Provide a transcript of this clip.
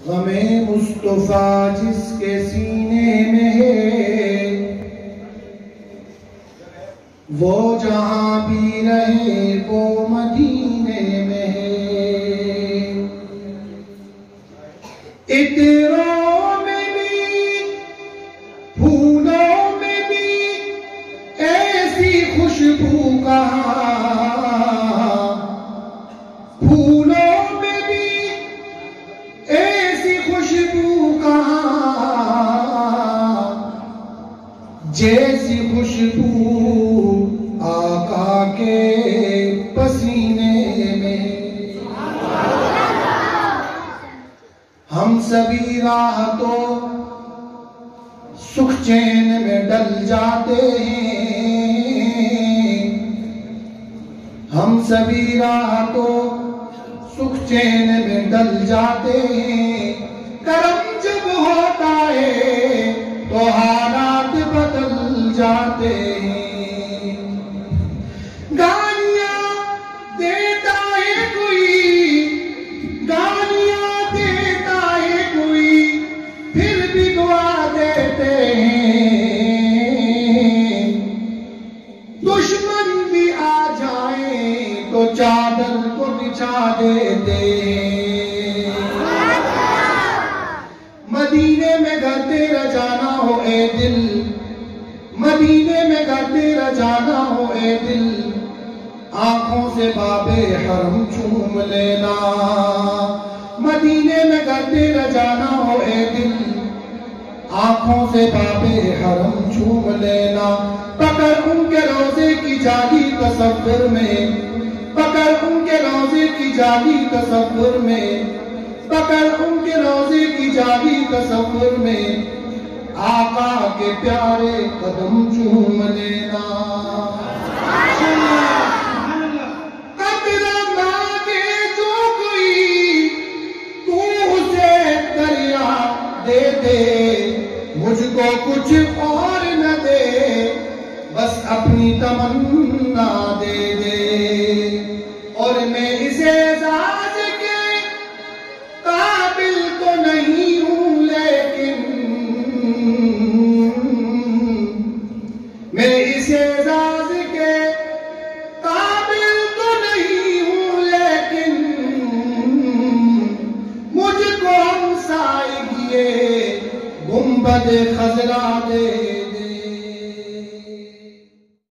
غم مصطفیٰ جس کے سینے میں ہے وہ جہاں بھی رہے وہ مدینے میں ہے۔ عطروں میں بھی پھولوں میں بھی ایسی خوشبو کہاں، پھولوں میں بھی ایسی خوشبو کہاں، جیسی خوشبو آقا کے پسینے میں۔ ہم سبھی راحتوں سکھ چین میں ڈل جاتے ہیں، ہم سبھی راحتوں سکھ چین میں ڈل جاتے ہیں۔ کرم جب ہوتا ہے تو حالات بدل جاتے ہیں۔ گالیاں دیتا ہے کوئی، گالیاں دیتا ہے کوئی، پھر بھی دعا دیتے ہیں۔ دشمن بھی آ جائیں تو چادر کو بچھا دیتے ہیں۔ مدینے میں گھر تیرا جانا ہو اے دل، مدینے میں گھر تیرا جانا ہو اے دل، آنکھوں سے باب حرم چوم لینا۔ مدینے میں گھر تیرا جانا ہو اے دل، آنکھوں سے باب حرم چوم لینا۔ پکڑ ان کے روزے کی جالی تصور میں، پکڑ ان کے روزے کی جالی تصور میں، پکڑ ان کے روزے کی جالی تصور میں، آقا کے پیارے قدم چوم لینا۔ قطرہ مانگے جو کوئی تو اسے دریا دے دے، مجھ کو کچھ اور نہ دے بس اپنی تمنا دے دے، اور میں اسے اعزاز کے قابل تو نہیں ہوں، لیکن میں اسے اعزاز کے قابل تو نہیں ہوں، لیکن مجھ کو ہمسائے کیے گنبد خضرا دے